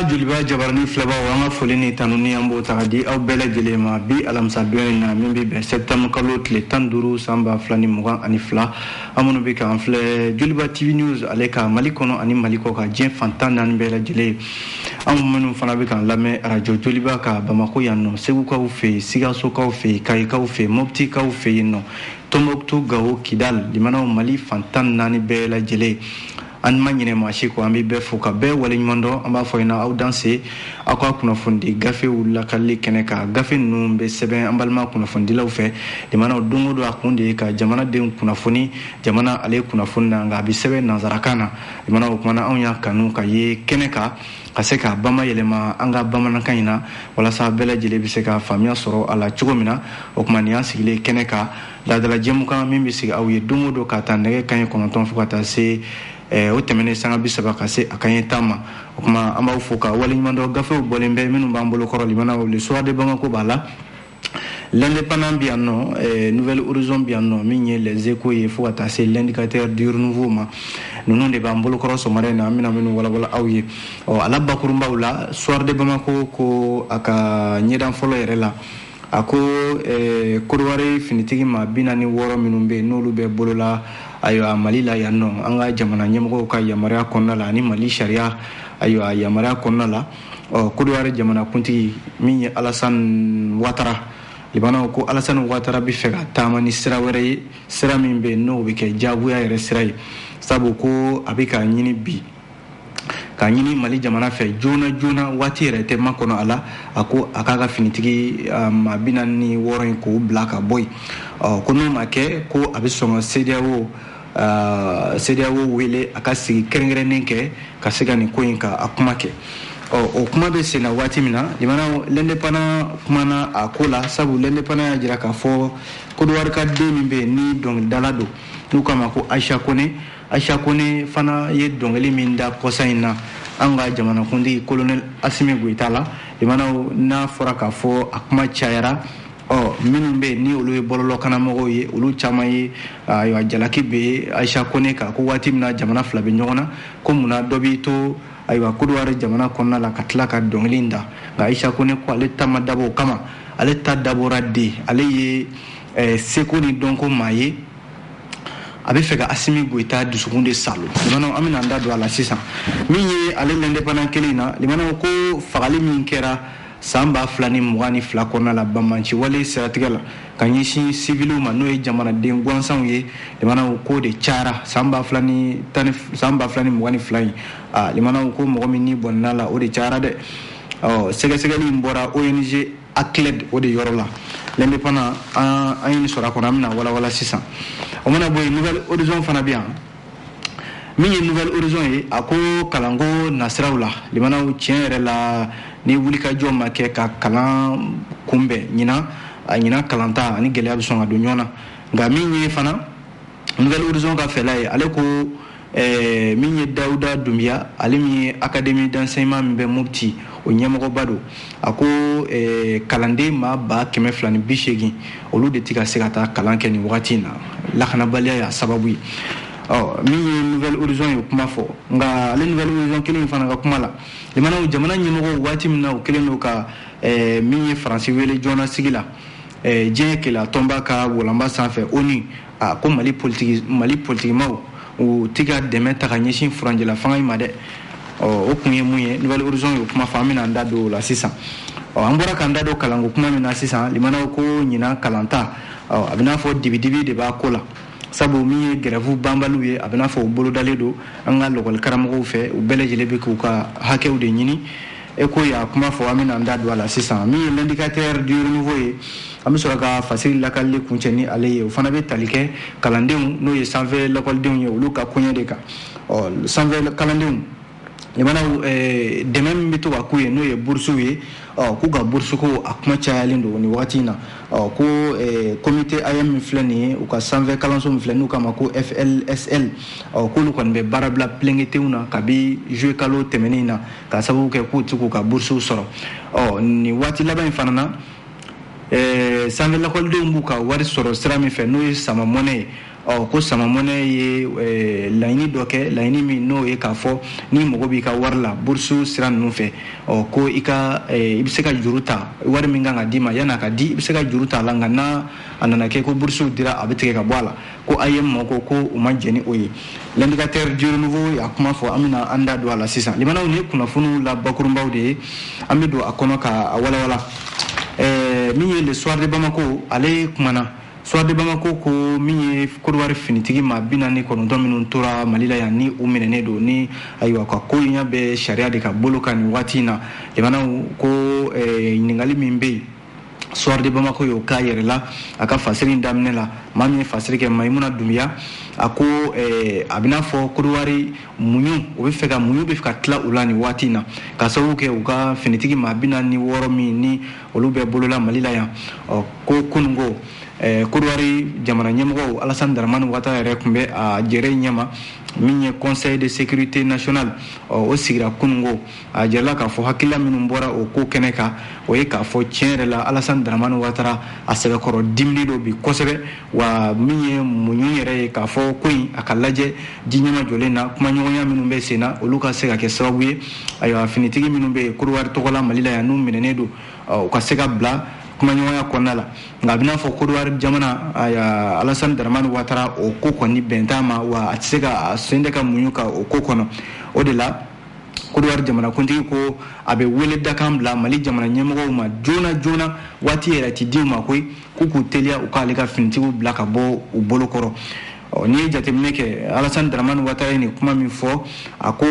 Juliba Jabarani Flaba wanga folini tanuni ambo tagadi aw bele jelema bi alamsa na mimbi be septembre kalo tile 12 samba flani mugan ani fla amunu be ka anfle Juliba TV News aleka malikono ani maliko ka jen fantan nan bele jele amunu fana be kan lame radio Juliba ka Bamako yanno segu ka ufe sigaso ka ufe kai ka ufe mopti ka ufe no Tombouctou Gao Kidal limana Mali fantan nani bele jele an manyine mashi ko ambi be fuka be wali nymondo amba foyna aw danse akwa kuna fundi gafe wula kalli keneka gafe numbe seben ambalma kuna fundi lawfe de mana dungo do akunde ka jamana de kuna funi jamana ale kuna funna nga bi seben nazarakana de mana ko mana anya kanu ka ye keneka kaseka bama yelema anga bama nakayina wala sa bela jele bi seka famia soro ala chugomina o kuma ni asigile keneka la dala jemuka mimbi sig aw ye dungo do ka tandege kany ko non fukata se o temene sanga bisaba kase akanye tama kuma amba ufuka wali nyando gafe bolembe minu bambolo koro limana le soir de Bamako bala l'indépendant bien non nouvelle horizon bien non minye les échos et faut attacher l'indicateur du renouvellement nous non de bambolo koro so marena mina minu wala awye o ala bakurumba ula soir de Bamako ko aka nyedan folo yerela ako kodware finitigi ma binani woro minumbe nolu be bolola ayo Mali la yanno anga jamana nyemgo ka yamara konnala ni Mali sharia ayo yamara konnala kodware jamana kunti min Alassane Ouattara libana ko Alassane Ouattara bi fega tamani sira were sira min be no be ke jaguya yere sira sabu ko abika nyini bi ka nyini Mali jamana fe jona wati yere te makono ala ako akaga finitigi ma binani woro ko blaka boy ko no make ko abisonga CEDEAO wele akasi kerengerenen ke kasega ni koyinka akumake o kuma be sena wati mina limana l'indépendant kuma na akola sabu l'indépendant jira ka fo ko do warka de mimbe ni donc dalado nu kama ko Aisha Kone fana ye dongeli minda kosaina anga jamana kundi colonel Assimi Goïta la limana na fora ka fo akuma chayara minnu be ni olu ye bololo kana mogo ye olu chama ye ayo jalaki be Aisha Kone ka ko wati mina jamana fila be ɲɔgɔnna ko muna dobi to ayo kodware jamana konna la katla ka donglinda ga Aisha Kone ko ale tama dabo kama ale ta dabora de ale ye seko ni donko maye abe fega Assimi Goïta dusukunde salo limana amina nda do ala sisan min ye ale l'indépendant kelina limana ko fagali min kɛra samba flani mugani flakona la bamanchi wale siratigala kanyishi civilu ma no e jamana den gwansan ye limana ko de chara samba flani mugani flani limana ko mo mi ni bonnala o de chara de segali mbora ONG Acled o de yorola l'indépendant ayini sora kona amna wala sisan o mana boy nouvelle horizon fana bien minye nouvelle horizon ye ako kalango nasraula limana tienre la ni wulika joma ke ka kalan kumbe nyina kalanta ani gele abson ado nyona nga minye fana nouvelle horizon ka fela ale ko minye Daouda Doumbia ale mi académie d'enseignement mbe mopti o nyemgo bado ako kalande ma ba keme flani bishegi olu de tika sekata kalanke ni watina la kana balia ya sababu minye nouvelle horizon yo kuma fo nga le nouvelle horizon kelen fana ka kuma la limana jamana nyimogo wati mina o kelen no ka minye français wele jona sigila je kila tomba ka wolamba sanfe oni ko Mali politique maw o tiga demeta ka nyeshin franjela fanga imade o kunye munye nouvelle horizon yo kuma famina ndado la sisan ambora kan dado kalango kuma mina sisan limana ko nyina kalanta abina fo dibi de ba kola sabu mi grève bambalu ye abina fo bolo daledo anga lokol karamogo fe u bele jele be ko ka hakew de nyini e ko ya kuma fo amina ndado ala sisan mi l'indicateur du renouveau ye ami sura ka facile la kalli kuncheni ale ye fana be talike kalandeu no ye sanve lokol de ye ulu ka kunya de ka sanve kalandeu limana de même bitu wa kuye no ye bursu ye ku ga bursu ko akuma chayalindo ni wakati na ko comité ayam flani u ka sanve kalanso flani kama ko FLSL ko lu kon be barabla plengete una kabi jouer kalo temenina ka sabu ke ku tuku ka bursu soro ni wati laban fanana sanve la kol de mbuka wari soro sira mi fe no sama monnaie ko samamone ye laɲini dɔ kɛ laɲini min n'o ye k'a fɔ ni mɔgɔ b'i ka wari la bourse sira ninnu fɛ ko i bɛ se ka juru ta wari min kan ka d'i ma yan'a ka di i bɛ se ka juru ta a la nka n'a a nana kɛ ko bourse dira a bɛ tigɛ ka bɔ a la ko AIM mɔgɔw ko u ma jɛn ni o ye l'indicateur du renouveau y'a kuma fɔ an bɛna an da don a la sisan limanaw ni kunnafoniw la bakurunbaw de ye an bɛ don a kɔnɔ ka walawala min ye le soir de Bamako ale kumana soir de Bamako ko min ye Côte d'Ivoire finitigi ma 49 minnu tora Mali la yan ni u minɛnen don ni ayiwa ka ko ɲɛ bɛ sariya de ka bolo kan nin waati in na limanaw ko ɲininkali min bɛ yen soir de Bamako y'o k'a yɛrɛ la a ka fasiri daminɛ la maa min ye fasiri kɛ Mayimuna Dunbiya a ko a bɛna fɔ Côte d'Ivoire muɲu o bɛ fɛ ka muɲu bɛ fɛ ka tila u la nin waati in na ka sababu kɛ u ka finitigi maa 46 min ni olu bɛ bolola Mali la yan ko kunun ko Côte d'Ivoire jamana ɲɛmɔgɔw Alassane Dramane Ouattara yɛrɛ tun bɛ a jɛrɛ ɲɛma min ye Conseil de sécurité nationale o sigira kunungo a jɛrɛla k'a fɔ hakilila minnu bɔra o ko kɛnɛ kan o ye k'a fɔ tiɲɛ yɛrɛ la Alassane Dramane Ouattara a sɛbɛkɔrɔ dimini don bi kosɛbɛ wa min ye muɲu yɛrɛ ye k'a fɔ ko in a ka lajɛ ji ɲɛma jɔlen na kumaɲɔgɔnya minnu bɛ sen na olu ka se ka kɛ sababu ye ayiwa finitigi minnu bɛ Côte d'Ivoire tɔgɔla Mali la yan n'u minɛnen don u ka se ka bila kumaɲɔgɔnya kɔnɔna la nka a bɛna fɔ Côte d'Ivoire jamana Alassane Dramane Ouattara o ko kɔni bɛn t'a ma wa a tɛ se ka a sen tɛ ka muɲu ka o ko kɔnɔ o de la Côte d'Ivoire jamanakuntigi ko a bɛ wele dakan bila Mali jamana ɲɛmɔgɔw ma joona waati yɛrɛ ti di u ma koyi k'u k'u teliya u k'ale ka finitigiw bila ka bɔ u bolokɔrɔ n'i ye jateminɛ kɛ Alassane Dramane Ouattara ye nin kuma min fɔ a ko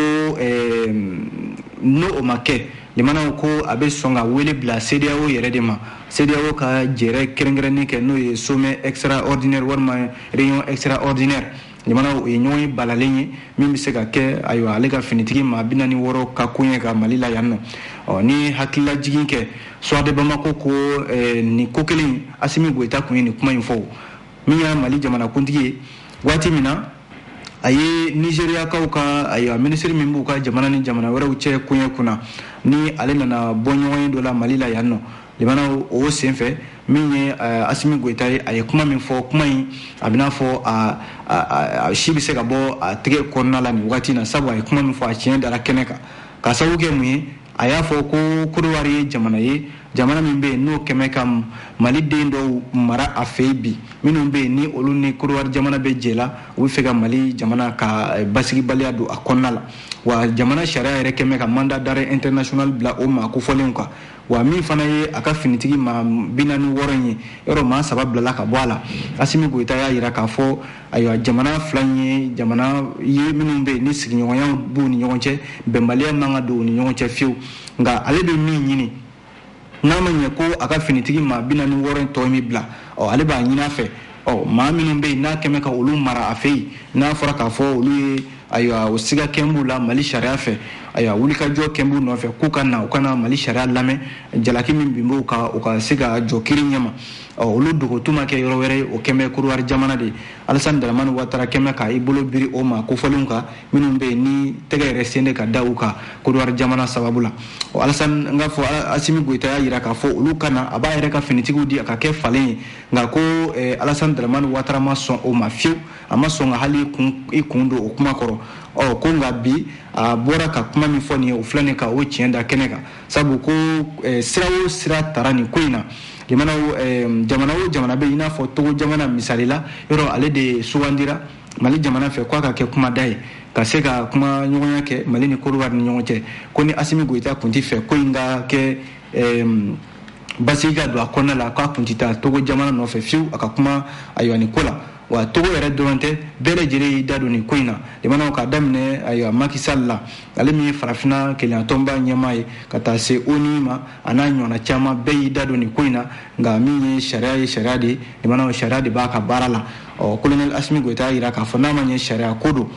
n'o ma kɛ limanaw ko a bɛ sɔn ka wele bila CEDEAO yɛrɛ de ma CEDEAO ka jɛrɛ kɛrɛnkɛrɛnni kɛ n'o ye sommet extraordinaire walima réunion extraordinaire limanaw o ye ɲɔgɔn ye balalen ye min bɛ se ka kɛ ayiwa ale ka finitigi maa 46 ka ko ye ka Mali la yan nɔ ni hakilila jigin kɛ soir de Bamako ko nin ko kelen Assimi Goïta kun ye nin kuma in fɔ min ye Mali jamanakuntigi ye waati min na a ye Nigériyakaw ka ayiwa ministre min b'u ka jamana ni jamana wɛrɛw cɛ koɲɛ kunna ni ale nana bɔ ɲɔgɔn ye dɔ la Mali la yan nɔ limanaw o senfɛ min ye Assimi Goïta ye a ye kuma min fɔ kuma in a bɛna fɔ a si bɛ se ka bɔ a tɛgɛ kɔnɔna la nin waati in na sabu a ye kuma min fɔ a tiɲɛ dara kɛnɛ kan ka sababu kɛ mun ye a y'a fɔ ko Côte d'Ivoire ye jamana ye jamana min bɛ yen n'o kɛmɛ ka Mali den dɔw mara a fɛ yen bi minnu bɛ yen ni olu ni Côte d'Ivoire jamana bɛ jɛ la u bɛ fɛ ka Mali jamana ka basigibaliya don a kɔnɔna la wa jamana sariya yɛrɛ kɛmɛ ka mandat d'arrêt international bila o maa kofɔlenw kan wa min fana ye a ka finitigi maa 46 in ye yɔrɔ maa 3 bilala ka bɔ a la Assimi Goïta y'a jira k'a fɔ ayiwa jamana fila ye jamana ye minnu bɛ yen ni sigiɲɔgɔnya b'u ni ɲɔgɔn cɛ bɛnbaliya man ka don u ni ɲɔgɔn cɛ fiyewu nka ale bɛ min ɲini n'a ma ɲɛ ko a ka finitigi maa 46 in tɔ min bila ale b'a ɲini a fɛ maa minnu bɛ yen n'a kɛmɛ ka olu mara a fɛ yen n'a fɔra k'a fɔ olu ye ayiwa o siga kɛn b'u la Mali sariya fɛ ayiwa wulikajɔ kɛn b'u nɔfɛ k'u ka na u kana Mali sariya lamɛn jalaki min bin b'u ka u ka se ka jɔ kiri ɲɛma olu dogotu ma kɛ yɔrɔ wɛrɛ ye o kɛn bɛ Côte d'Ivoire jamana de Alassane Dramane Ouattara kɛn bɛ ka i bolo biri o ma kofɔlenw kan minnu bɛ yen ni tɛgɛ yɛrɛ sen de ka da u kan Côte d'Ivoire jamana sababu la Alassane n k'a fɔ Assimi Goïta y'a jira k'a fɔ olu kana a b'a yɛrɛ ka finitigiw di a ka kɛ falen ye nka ko Alassane Dramane Ouattara ma sɔn o ma fiyewu a ma sɔn ka hali i kun don o kuma kɔrɔ ko nka bi a bɔra ka kuma min fɔ nin ye o filɛ nin ka o tiɲɛ da kɛnɛ kan sabu ko sira o sira tara nin ko in na jamana o jamana bɛ i n'a fɔ Togo jamana misali la yɔrɔ ale de sugandira Mali jamana fɛ k'a ka kɛ kuma da ye ka se ka kuma ɲɔgɔnya kɛ Mali ni Côte d'Ivoire ni ɲɔgɔn cɛ ko ni Assimi Goïta kun tɛ fɛ ko in ka kɛ basigi ka don a kɔnɔna la k'a kun tɛ taa Togo jamana nɔfɛ fiyewu a ka kuma ayiwa nin ko la wa Togo yɛrɛ dɔrɔn tɛ bɛɛ lajɛlen y'i da don nin ko in na limanaw k'a daminɛ ayiwa Macky Sall la ale min ye farafinna keleyatɔnba ɲɛmaa ye ka taa se ONU ma a n'a ɲɔgɔnna caman bɛɛ y'i da don nin ko in na nka min ye sariya de limanaw sariya de b'a ka baara la colonel Assimi Goïta y'a jira k'a fɔ n'a ma ɲɛ sariya ko don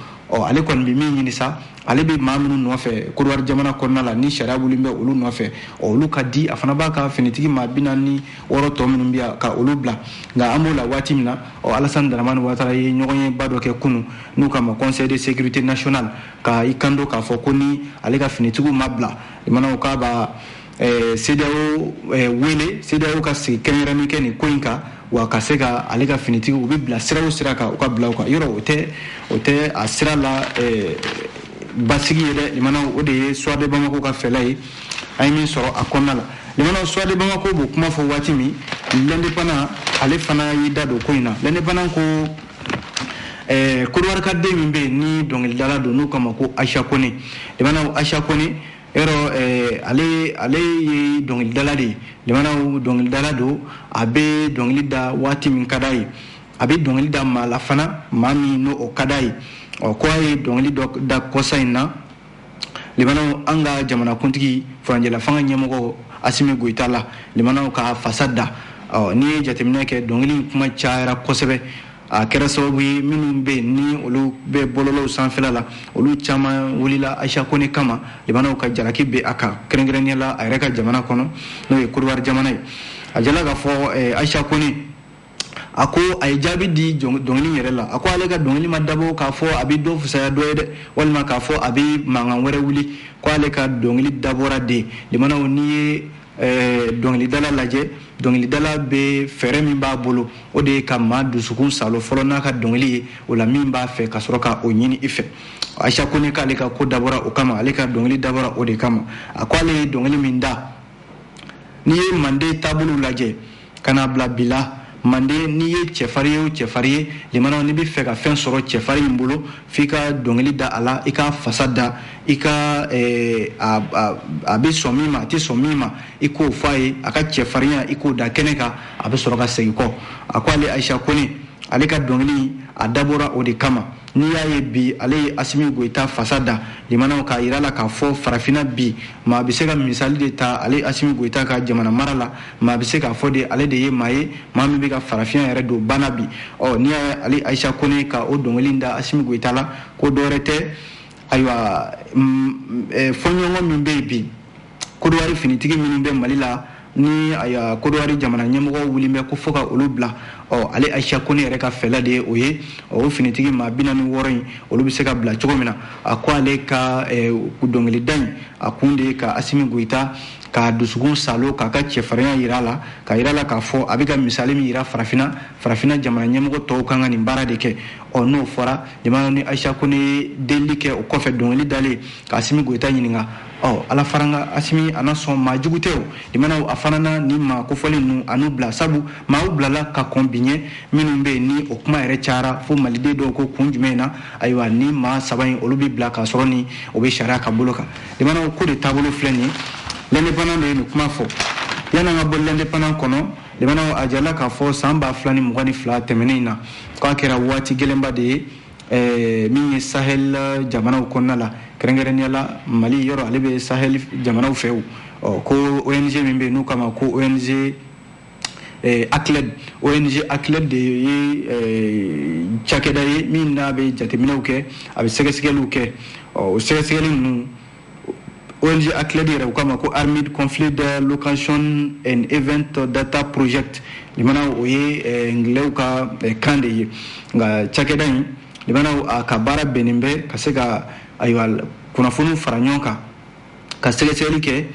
ale kɔni bɛ min ɲini sa ale bɛ maa minnu nɔfɛ Côte d'Ivoire jamana kɔnɔna la ni sariya wulilen bɛ olu nɔfɛ olu ka di a fana b'a ka finitigi maa 46 tɔ minnu bɛ ka olu bila nka an b'o la waati min na Alassane Dramane Ouattara ye ɲɔgɔn ye ba dɔ kɛ kunun n'u k'a ma Conseil de sécurité nationale ka i kanto k'a fɔ ko ni ale ka finitigiw ma bila limanaw k'a b'a CEDEAO wele CEDEAO ka sigi kɛrɛnkɛrɛnnen kɛ nin ko in kan wa ka se ka ale ka finitigi u bɛ bila sira o sira kan u ka bila u kan yɔrɔ o tɛ a sira la basigi ye dɛ limana o de ye Suwade Bamako ka fɛla ye an ye min sɔrɔ a kɔnɔna la limana Suwade Bamako b'o kuma fɔ waati min l'indépendant ale fana y'i da don ko in na l'indépendant ko Côte-d'Ivoire ka den min bɛ yen ni dɔnkilidala don n'o kama ko Aisha Kone limana Aisha Kone yɔrɔ ale ye dɔnkilidala de ye limana dɔnkilidala don a bɛ dɔnkili da waati min ka d'a ye a bɛ dɔnkili da maa la fana maa min n'o o ka d'a ye ko a ye dɔnkili dɔ da kɔsa in na limanaw an ka jamanakuntigi furanjɛla fanga ɲɛmɔgɔ Asimi Goyita la limanaw ka fasa da n'i ye jateminɛ kɛ dɔnkili in kuma cayara kosɛbɛ a kɛra sababu ye minnu bɛ ni olu bɛ bɔlɔlɔw sanfɛla la olu caman wulila Aisha Kone kama limanaw ka jalaki bɛ a kan kɛrɛnkɛrɛnnenya la a yɛrɛ ka jamana kɔnɔ n'o ye Côte d'Ivoire jamana ye a jala k'a fɔ Aisha Kone a ko a ye jaabi di dɔnkili yɛrɛ la a ko ale ka dɔnkili ma dabɔ k'a fɔ a bɛ dɔ fisaya dɔ ye dɛ walima k'a fɔ a bɛ mankan wɛrɛ wuli ko ale ka dɔnkili dabɔra de limanaw n'i ye dɔnkilidala lajɛ dɔnkilidala bɛ fɛɛrɛ min b'a bolo o de ye ka maa dusukun salo fɔlɔ n'a ka dɔnkili ye o la min b'a fɛ ka sɔrɔ ka o ɲini i fɛ Aisha Kone k'ale ka ko dabɔra o kama ale ka dɔnkili dabɔra o de kama a ko ale ye dɔnkili min da n'i ye Mande taabolo lajɛ ka n'a bila bi la Mande n'i ye cɛfarin ye o cɛfarin ye limanaw n'i bɛ fɛ ka fɛn sɔrɔ cɛfarin in bolo f'i ka dɔnkili da a la i ka fasa da i ka a bɛ sɔn min ma a tɛ sɔn min ma i k'o fɔ a ye a ka cɛfarinya i k'o da kɛnɛ kan a bɛ sɔrɔ ka segin kɔ a ko ale Aisha Kone ale ka dɔnkili a dabɔra o de kama n'i y'a ye bi ale ye Asimi Goyita fasa da limanaw k'a yira la k'a fɔ farafinna bi maa bɛ se ka misali de ta ale Asimi Goyita ka jamana mara la maa bɛ se k'a fɔ de ale de ye maa ye maa min bɛ ka farafinna yɛrɛ don bana bi n'i y'a ye ale Aisha Kone ka o dɔnkili da Asimi Goyita la ko dɔwɛrɛ tɛ ayiwa fɔɲɔgɔn min bɛ yen bi Côte d'Ivoire finitigi minnu bɛ Mali la ni Côte d'Ivoire jamana ɲɛmɔgɔ wuli bɛ ko fɔ ka olu bila ale Aisha Kone yɛrɛ ka fɛla de ye o ye o finitigi maa 46 in olu bɛ se ka bila cogo min na a ko ale ka dɔnkilida in a kun de ye ka Asimi Goyita ka dusukun salo k'a ka cɛfarinya yira la ka yira la k'a fɔ a bɛ ka misali min yira farafinna jamana ɲɛmɔgɔ tɔw kan ka nin baara de kɛ n'o fɔra jamana ni Aisha Kone delili kɛ o kɔfɛ dɔnkili dalen ka Asimi Goyita ɲininka ala faranga Asimi ana sɔn maa jugu tɛ o limanaw a fana na ni maa kofɔli ninnu a n'u bila sabu maaw bilala ka kɔn bi ɲɛ minnu bɛ yen ni o kuma yɛrɛ cayara fo maliden dɔw ko kun jumɛn na ayiwa ni maa saba in olu bɛ bila k'a sɔrɔ ni o bɛ sariya ka bolo kan limanaw ko de taabolo filɛ nin ye l'indépendant de ye nin kuma fɔ yan'an ka bɔ l'indépendant kɔnɔ limanaw a jala k'a fɔ san 2022 tɛmɛnen in na k'a kɛra waati gɛlɛnba de ye min ye Sahel jamanaw kɔnɔna la kɛrɛnkɛrɛnnenya la Mali yɔrɔ ale bɛ Sahel jamanaw fɛ o ko ONG min bɛ yen n'u kama ko ONG ACLED de ye cakɛda ye min n'a bɛ jateminɛw kɛ a bɛ sɛgɛsɛgɛliw kɛ o sɛgɛsɛgɛli ninnu ONG ACLED yɛrɛ u kama ko Armed Conflict Location and Event Data Project limanaw o ye ngilɛw ka kan de ye nka cakɛda in limanaw a ka baara bɛnnen bɛ ka se ka ayiwa kunnafoniw fara ɲɔgɔn kan ka sɛgɛsɛgɛli kɛ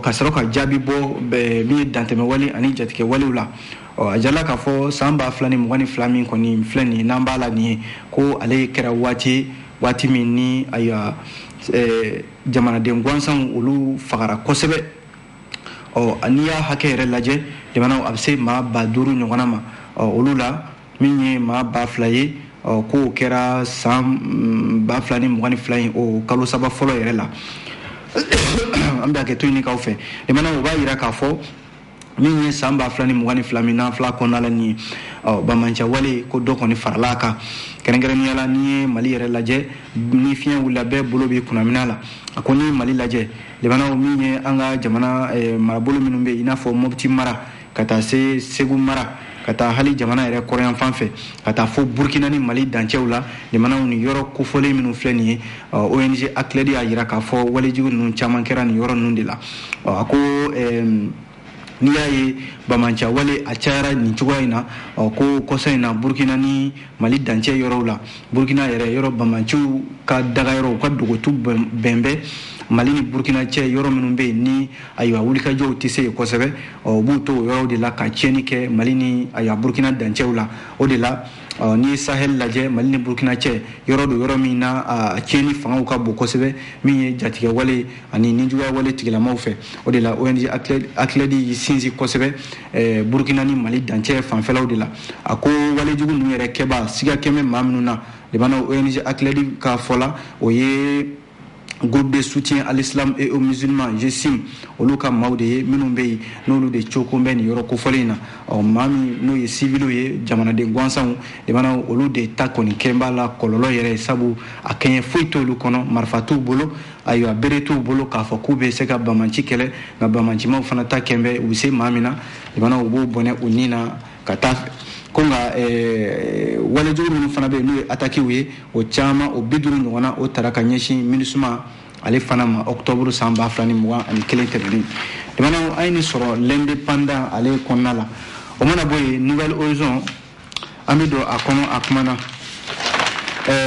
ka sɔrɔ ka jaabi bɔ min ye dantɛmɛwale ani jatigɛ walew la a jala k'a fɔ san 2022 min kɔni filɛ nin ye n'an b'a la nin ye ko ale kɛra waati min ni ayiwa jamanaden gansanw olu fagara kosɛbɛ n'i y'a hakɛ yɛrɛ lajɛ jamanaw a bɛ se maa 5000 ɲɔgɔnna ma olu la min ye maa 2000 ye k'o kɛra san 2022 in o kalo saba fɔlɔ yɛrɛ la an bɛ kɛ to ɲini k'aw fɛ jamanaw o b'a yira k'a fɔ min ye san 2022 min n'an filɛ kɔnɔna la nin ye bamancɛ wale ko dɔ kɔni farala a kan kɛrɛnkɛrɛnnenya la n'i ye Mali yɛrɛ lajɛ ni fiɲɛ wulila bɛɛ bolo bɛ kunnamina la a ko n'i ye Mali lajɛ jamanaw min ye an ka jamana marabolo minnu bɛ yen i n'a fɔ Mopti mara ka taa se Segu mara ka taa hali jamana yɛrɛ kɔrɔyan fan fɛ ka taa fo Burkina ni Mali dancɛw la jamanaw ni yɔrɔ kofɔlen minnu filɛ nin ye ONG ACLED y'a yira k'a fɔ walejugu ninnu caman kɛra nin yɔrɔ ninnu de la a ko n'i y'a ye bamancɛ wale a cayara nin cogoya in na ko kɔsa in na Burkina ni Mali dancɛ yɔrɔw la Burkina yɛrɛ yɔrɔ bamanciw ka daga yɔrɔ u ka dogotu bɛnbɛn Mali ni Burkina cɛ yɔrɔ minnu bɛ yen ni ayiwa wulikajɔw tɛ se yen kosɛbɛ u b'u to o yɔrɔw de la ka tiɲɛni kɛ Mali ni ayiwa Burkina dancɛw la o de la ni Sahel lajɛ Mali ni Burkina cɛ yɔrɔ do yɔrɔ min na tiɲɛni fangaw ka bon kosɛbɛ min ye jatigɛ wale ani nijuguya wale tigilamaw fɛ o de la ONG ACLED y'i sinsin kosɛbɛ Burkina ni Mali dancɛ fanfɛlaw de la a ko walejugu ninnu yɛrɛ kɛba siga kɛmɛ maa minnu na limana ONG ACLED ka fɔ la o ye groupe de soutien à l'islam et aux musulmans GESIM olu ka maaw de ye minnu bɛ yen n'olu de cokun bɛ nin yɔrɔ kofɔlen in na maa min n'o ye civiliw ye jamanaden gansanw limana olu de ta kɔni kɛ b'a la kɔlɔlɔ yɛrɛ sabu a kɛɲɛ foyi t'olu kɔnɔ marifa t'u bolo ayiwa bere t'u bolo k'a fɔ k'u bɛ se ka Bamanci kɛlɛ nka Bamancimaw fana ta kɛn bɛ u bɛ se maa min na limana u b'o bɔnɛ u ni na ka taa ko nka walejugu minnu fana bɛ yen n'o ye attaquew ye o caman o 50 ɲɔgɔnna o tara ka ɲɛsin MINUSMA ale fana ma octobre san 2021 tɛmɛnen limana an ye nin sɔrɔ l'indépendant ale kɔnɔna la o mana bɔ yen Nouvelle Horizon an bɛ don a kɔnɔ a kuma na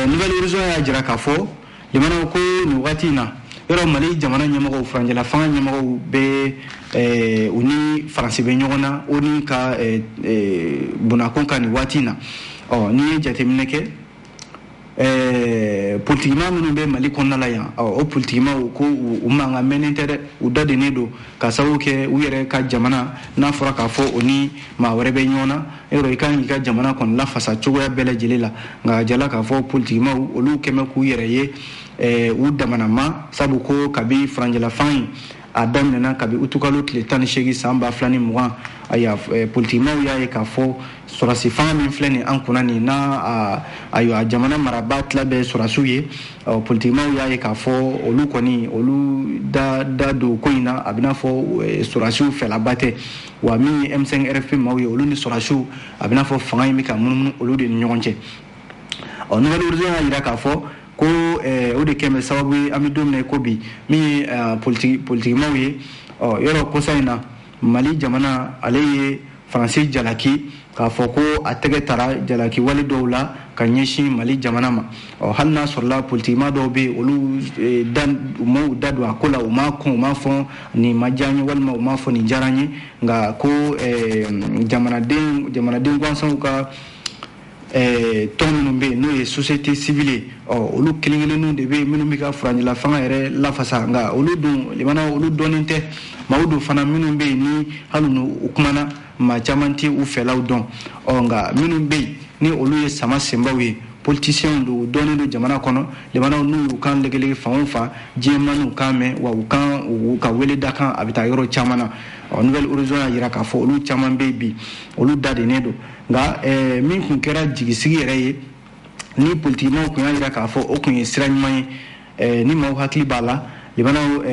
Nouvelle Horizon y'a jira k'a fɔ limana ko nin waati in na yɔrɔ Mali jamana ɲɛmɔgɔw furancɛla fanga ɲɛmɔgɔw bɛ u ni Faransi bɛ ɲɔgɔn na o ni ka bunakon ka nin waati in na n'i ye jateminɛ kɛ politigima minnu bɛ Mali kɔnɔna la yan o politigimaw ko u mankan mɛnnen tɛ dɛ u dadennen don ka sababu kɛ u yɛrɛ ka jamana n'a fɔra k'a fɔ o ni maa wɛrɛ bɛ ɲɔgɔn na yɔrɔ i kan k'i ka jamana kɔni lafasa cogoya bɛɛ lajɛlen la nka a jala k'a fɔ politigimaw olu kɛmɛ k'u yɛrɛ ye u damana ma sabu ko kabi furancɛlafan in a daminɛna kabi utukalo tile 18 san 2020 ayiwa politigimaw y'a ye k'a fɔ sɔrɔsi fanga min filɛ nin an kunna nin na ayiwa jamana marabaa tila bɛ sɔrɔsiw ye politigimaw y'a ye k'a fɔ olu kɔni olu da don ko in na a bɛ n'a fɔ sɔrɔsiw fɛlaba tɛ wa min ye M5 RFP maaw ye olu ni sɔrɔsiw a bɛ n'a fɔ fanga in bɛ ka munumunu olu de ni ɲɔgɔn cɛ Nouvelle Horizon y'a jira k'a fɔ ko o de kɛmɛ sababu ye an bɛ don min ko bi min ye politigimaw ye yɔrɔ kosa in na Mali jamana ale ye Faransi jalaki k'a fɔ ko a tɛgɛ tara jalaki wale dɔw la ka ɲɛsin Mali jamana ma hali n'a sɔrɔla politigima dɔw bɛ yen olu u ma da don a ko la u ma kɔn u ma fɔ nin ma diya n ye walima u ma fɔ nin diyara n ye nka ko jamanaden gansanw ka tɔn minnu bɛ yen n'o ye société civile olu kelen-kelenninw de bɛ yen minnu bɛ ka furancɛla fanga yɛrɛ lafasa nka olu dun limana olu dɔnnen tɛ maaw dun fana minnu bɛ yen ni hali u kumana maa caman tɛ u fɛlaw dɔn nka minnu bɛ yen ni olu ye sama senbaw ye politiciens don u dɔnnen don jamana kɔnɔ limanaw n'u y'u kan legelege fan o fan diɲɛma n'u kan mɛn wa u ka wele da kan a bɛ taa yɔrɔ caman na Nouvelle Horizon y'a jira k'a fɔ olu caman bɛ yen bi olu dadennen don nka min tun kɛra jigisigi yɛrɛ ye ni politigimaw tun y'a jira k'a fɔ o tun ye sira ɲuman ye ni maaw hakili b'a la limanaw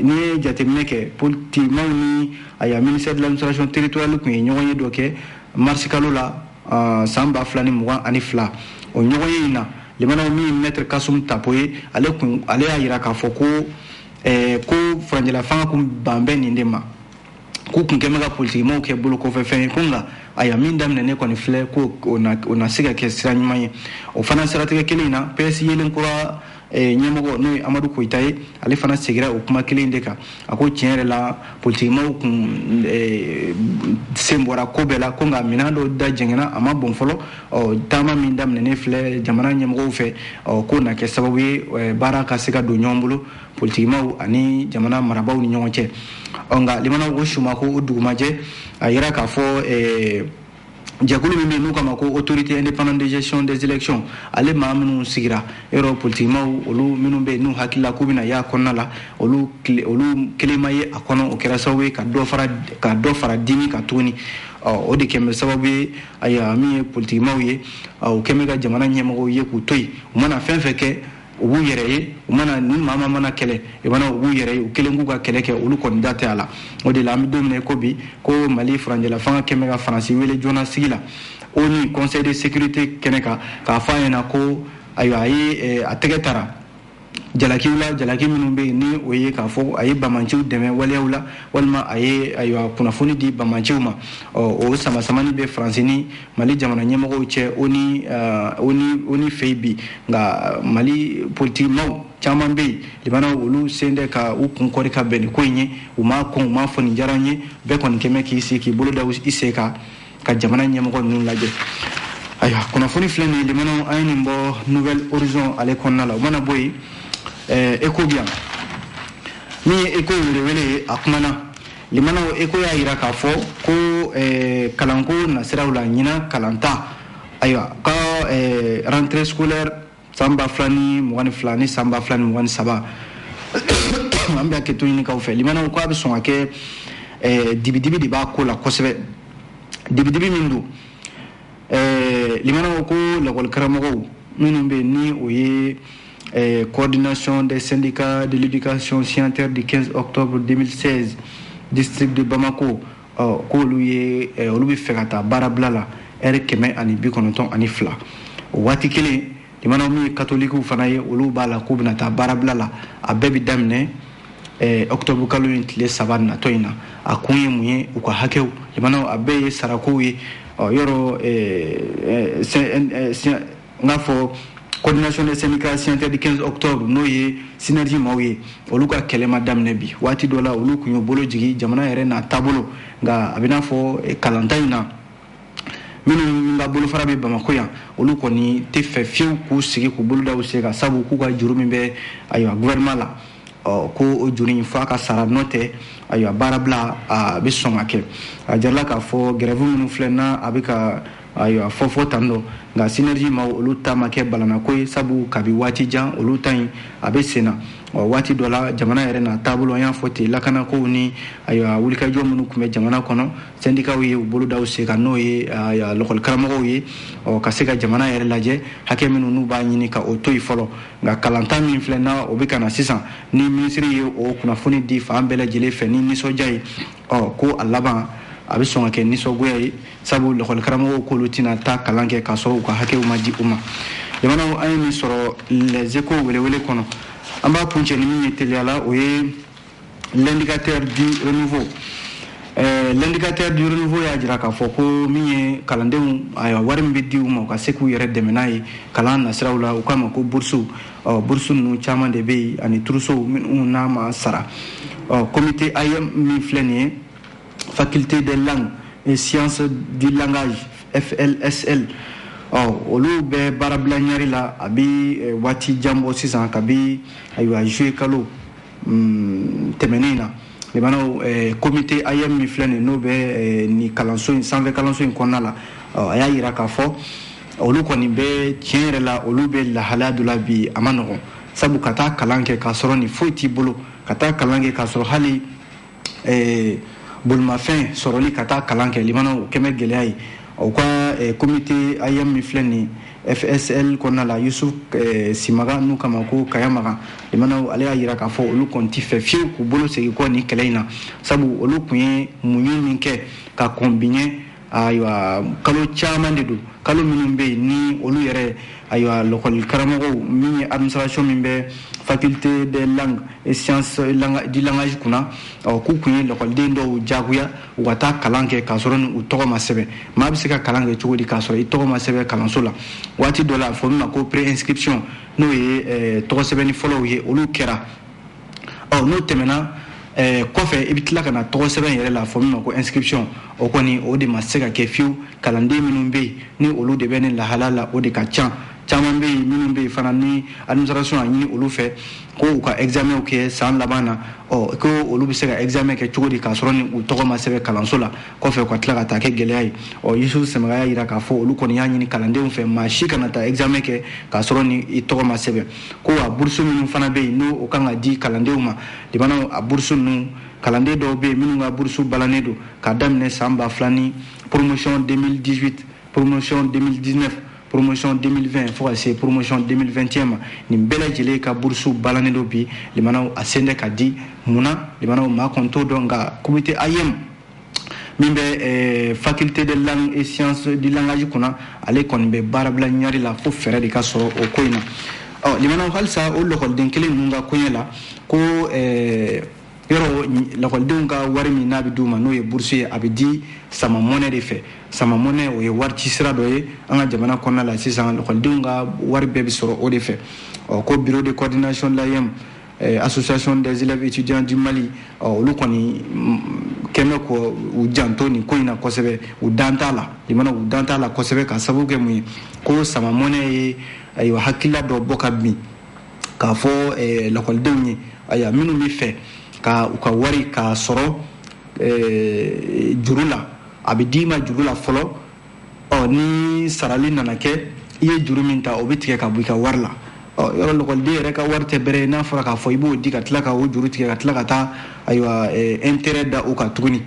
n'i ye jateminɛ kɛ politigimaw ni ministère de l'administration territoriale tun ye ɲɔgɔn ye dɔ kɛ mars kalo la san 2022 o ɲɔgɔn ye in na limanaw min ye maître Kasum Tapo ye ale y'a jira k'a fɔ ko furancɛla fanga kun ban bɛ nin de ma k'u kun kɛmɛ ka politigimaw kɛ bolo kɔfɛ fɛn ye ko nka ayiwa min daminɛnen kɔni filɛ ko o na se ka kɛ sira ɲuman ye o fana siratigɛ kelen in na PS yelen kura ɲɛmɔgɔ n'o ye Amadu Koyita ye ale fana segira o kuma kelen de kan a ko tiɲɛ yɛrɛ la politigimaw kun sen bɔra ko bɛɛ la ko nka minɛn dɔ da jɛngɛna a ma bon fɔlɔ taama min daminɛnen filɛ jamana ɲɛmɔgɔw fɛ ko na kɛ sababu ye baara ka se ka don ɲɔgɔn bolo politigimaw ani jamana marabaaw ni ɲɔgɔn cɛ nka limanaw o suma ko o dugumajɛ a yira k'a fɔ jɛkulu min bɛ yen n'u kama ko autorité indépendante de gestion des élections ale maa minnu sigira yɔrɔ politigimaw olu minnu bɛ yen n'u hakili la k'u bɛna y'a kɔnɔna la olu kelen ma ye a kɔnɔ o kɛra sababu ye ka dɔ fara dimi kan tuguni o de kɛmɛ sababu ye ayiwa min ye politigimaw ye u kɛmɛ ka jamana ɲɛmɔgɔw ye k'u to yen u mana fɛn fɛn kɛ u b'u yɛrɛ ye u mana ni maa mana kɛlɛ u b'u yɛrɛ ye u kelen k'u ka kɛlɛ kɛ olu kɔni da tɛ a la o de la an bɛ don min ko bi ko Mali furancɛla fanga kɛmɛ ka Faransi wele joona sigi la o ni conseil de sécurité kɛnɛ kan k'a fɔ a ɲɛna ko ayiwa a ye a tɛgɛ tara jalakiw minnu bɛ yen ni o ye k'a fɔ a ye bamanciw dɛmɛ waleyaw la walima a ye ayiwa kunnafoni di bamanciw ma o sama-samani bɛ faransi ni mali jamana ɲɛmɔgɔw cɛ o ni fɛ yen bi nka mali politikimaaw caman bɛ yen limanaw olu sen tɛ ka u kun kɔri ka bɛn nin ko in ye u m'a kɔn u m'a fɔ nin diyara n ye bɛɛ kɔni kɛmɛ k'i sigi k'i bolo da i sen kan ka jamana ɲɛmɔgɔ ninnu lajɛ ayiwa kunnafoni filɛ nin ye limanaw an ye nin bɔ nouvelle horizon ale kɔnɔna la o mana bɔ yen eko bi yan min ye eko welewele ye a kumana limanaw eko y'a yira k'a fɔ ko kalanko nasiraw la ɲina kalanta ayiwa ka rentrée scolaire san 2022 ni san 2023 an bɛ kɛ to ɲinikaw fɛ limanaw ko a bɛ sɔn ka kɛ dibidibi de b'a ko la kosɛbɛ dibidibi min don limanaw ko lakɔlikaramɔgɔw minnu bɛ ni o ye coordination des syndicats de l'éducation signataire du 15 octobre 2016 district de Bamako k'olu bɛ fɛ ka taa baarabila la heure 192 o waati kelen limanaw min ye katolikiw fana ye olu b'a la k'u bɛna taa baarabila la a bɛɛ bɛ daminɛ octobre kalo in tile 3 natɔ in na a kun ye mun ye u ka hakɛw limanaw a bɛɛ ye sarakow ye yɔrɔ n k'a fɔ coordination des syndicats signataires du 15 octobre n'o ye synergie maaw ye olu ka kɛlɛ ma daminɛ bi waati dɔ la olu kun y'u bolo jigi jamana yɛrɛ n'a taabolo nka a bɛ n'a fɔ kalanta in na minnu ka bolofara bɛ Bamako yan olu kɔni tɛ fɛ fiyewu k'u sigi k'u bolo da u sen kan sabu k'u ka juru min bɛ ayiwa gouvernement la ko o juru in f'a ka sara n'o tɛ ayiwa baarabila a bɛ sɔn ka kɛ a jarala k'a fɔ grève minnu filɛ na a bɛ ka ayiwa fɔ tan dɔ nka synergie ma olu ta ma kɛ balanako ye sabu kabi waati jan olu ta in a bɛ sen na waati dɔ la jamana yɛrɛ n'a taabolo an y'a fɔ ten lakanakow ni ayiwa wulikajɔ minnu tun bɛ jamana kɔnɔ syndicats ye u bolo da u sen kan n'o ye lakɔlikaramɔgɔw ye ka se ka jamana yɛrɛ lajɛ hakɛ minnu n'u b'a ɲini ka o to yen fɔlɔ nka kalanta min filɛ na o bɛ ka na sisan ni minisiri ye o kunnafoni di fan bɛɛ lajɛlen fɛ ni nisɔndiya ye ko a laban a bɛ sɔn ka kɛ nisɔngoya ye sabu lakɔlikaramɔgɔw k'olu tɛna taa kalan kɛ k'a sɔrɔ u ka hakɛw ma di u ma jamanaw an ye min sɔrɔ les échos welewele kɔnɔ an b'a kuncɛ ni min ye teliya la o ye l'indicateur du renouveau l'indicateur du renouveau y'a jira k'a fɔ ko min ye kalandenw ayiwa wari min bɛ di u ma u ka se k'u yɛrɛ dɛmɛ n'a ye kalan nasiraw la u k'a ma ko bourses bourses ninnu caman de bɛ yen ani turusow minnu n'a ma sara comité AM min filɛ nin ye faculté des langues et sciences du langage FLSL olu bɛ baarabila ɲari la a bɛ waati jan bɔ sisan kabi ayiwa juillet kalo tɛmɛnen na limanaw comité AM min filɛ nin n'o bɛ nin kalanso in sanfɛ kalanso in kɔnɔna la a y'a yira k'a fɔ olu kɔni bɛ tiɲɛ yɛrɛ la olu bɛ lahalaya dɔ la bi a ma nɔgɔn sabu ka taa kalan kɛ k'a sɔrɔ nin foyi t'i bolo ka taa kalan kɛ k'a sɔrɔ hali bolimafɛn sɔrɔli ka taa kalan kɛ limanaw o kɛmɛ gɛlɛya ye o ka comité AM min filɛ nin FSL kɔnɔna la Yusuf Simaga n'u kama ko Kaya Magan limanaw ale y'a yira k'a fɔ olu kɔni tɛ fɛ fiyewu k'u bolo segin kɔ nin kɛlɛ in na sabu olu tun ye muɲu min kɛ ka kɔn biɲɛ ayiwa kalo caman de don kalo minnu bɛ yen ni olu yɛrɛ ayiwa lakɔlikaramɔgɔw min ye administration min bɛ faculté des langues et sciences du langage kunna k'u kun ye lakɔliden dɔw jagoya u ka taa kalan kɛ k'a sɔrɔ ni u tɔgɔ ma sɛbɛn maa bɛ se ka kalan kɛ cogo di k'a sɔrɔ i tɔgɔ ma sɛbɛn kalanso la waati dɔ la a fɔ min ma ko pré-inscription n'o ye tɔgɔ sɛbɛnni fɔlɔw ye olu kɛra n'o tɛmɛna kɔfɛ i bɛ tila ka na tɔgɔ sɛbɛn yɛrɛ la fɔ min ma ko inscription o kɔni o de ma se ka kɛ fiyewu kalanden minnu bɛ yen ni olu de bɛ nin lahala la o de ka ca caman bɛ yen minnu bɛ yen fana ni administration a ɲini olu fɛ ko u ka examenw kɛ san laban na ko olu bɛ se ka examen kɛ cogo di k'a sɔrɔ ni u tɔgɔ ma sɛbɛn kalanso la kɔfɛ u ka tila ka taa kɛ gɛlɛya ye Yusuf Semaga y'a jira k'a fɔ olu kɔni y'a ɲini kalandenw fɛ maa si kana taa examen kɛ k'a sɔrɔ ni i tɔgɔ ma sɛbɛn ko wa bourse minnu fana bɛ yen n'o kan ka di kalandenw ma limanaw a bourse ninnu kalanden dɔw bɛ yen minnu ka bourse balannen don k'a daminɛ san 2000 ni promotion 2018 promotion 2019 promotion 2020 fo ka se promotion 2021 ma nin bɛɛ lajɛlen ka bourses balannen don bi limanaw a sen tɛ ka di mun na limanaw maa kɔni t'o dɔn nka comité AM min bɛ faculté de langue et sciences du langage kunna ale kɔni bɛ baarabila ɲari la fo fɛɛrɛ de ka sɔrɔ o ko in na limana halsa o lokol den kelen nunga kunyela ko yoro lakɔlidenw ka wari min n'a bɛ d'u ma n'o ye bourse ye a bɛ di sama mɔnɛ de fɛ sama mɔnɛ o ye warici sira dɔ ye an ka jamana kɔnɔna la sisan lakɔlidenw ka wari bɛɛ bɛ sɔrɔ o de fɛ ko bureau de coordination de l'AEM association des élèves étudiants du Mali olu kɔni kɛmɛ ko u janto nin ko in na kosɛbɛ u dan t'a la limana u dan t'a la kosɛbɛ ka sababu kɛ mun ye ko sama mɔnɛ ye ayiwa hakilila dɔ bɔ ka bin k'a fɔ lakɔlidenw ye ayiwa minnu bɛ fɛ ka u ka wari k'a sɔrɔ juru la a bɛ d'i ma juru la fɔlɔ ni sarali nana kɛ i ye juru min ta o bɛ tigɛ ka bɔ i ka wari la yɔrɔ lakɔliden yɛrɛ ka wari tɛ bɛrɛ ye n'a fɔra k'a fɔ i b'o di ka tila ka o juru tigɛ ka tila ka taa ayiwa intérêt da o kan tuguni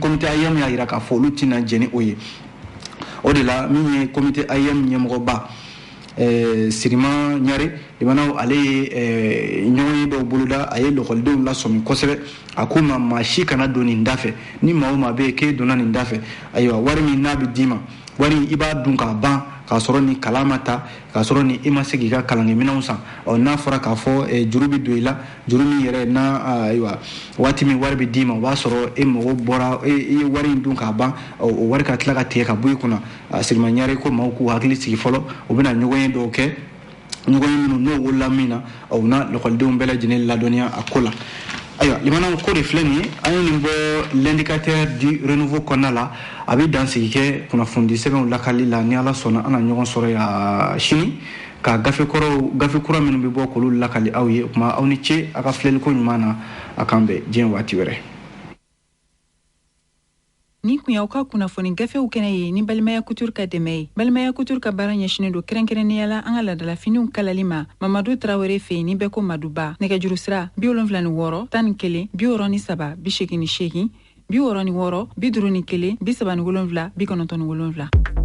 comité AEM y'a jira k'a fɔ olu tɛna jɛn ni o ye o de la min ye comité AEM ɲɛmɔgɔba Sirima Ɲare limanaw ale ye ɲɔgɔn dɔw boloda a ye lakɔlidenw lasɔmi kosɛbɛ a ko maa si kana don nin da fɛ ni maa o maa bɛ yen k'e donna nin da fɛ ayiwa wari min n'a bɛ d'i ma wari i b'a dun k'a ban k'a sɔrɔ ni kalan ma ta k'a sɔrɔ ni i ma se k'i ka kalankɛminɛnw san n'a fɔra k'a fɔ juru bɛ don i la juru min yɛrɛ n'a ayiwa waati min wari bɛ d'i ma o b'a sɔrɔ e mago bɔra i ye wari in dun k'a ban o wari ka tila ka tigɛ ka bɔ i kunna Sirima Ɲare ko maaw k'u hakili sigi fɔlɔ u bɛna ɲɔgɔn ye dɔw kɛ ɲɔgɔn ye minnu n'o wolola min na u na lakɔlidenw bɛɛ lajɛlen ladɔnniya a ko la ayiwa limanaw ko de filɛ nin ye an ye nin bɔ l'indicateur du renouveau kɔnɔna la a bɛ dansigi kɛ kunnafoni sɛbɛnw lakali la ni Ala sɔnna an na ɲɔgɔn sɔrɔ yan sini ka gafe kura minnu bɛ bɔ k'olu lakali aw ye o tuma aw ni ce a ka filɛliko ɲuman na a kan bɛn diɲɛ waati wɛrɛ. Ni kun y'aw ka kunnafoni gafew kɛnɛ ye ni Balimaya Couture ka dɛmɛ ye. Balimaya Couture ka baara ɲɛsinen don kɛrɛnkɛrɛnnenya la an ka ladalafiniw kalali ma Mamadu Traoré fɛ yen ni bɛɛ ko Maduba nɛgɛjuru sira 76 11 63 88 66 66 51 37 97.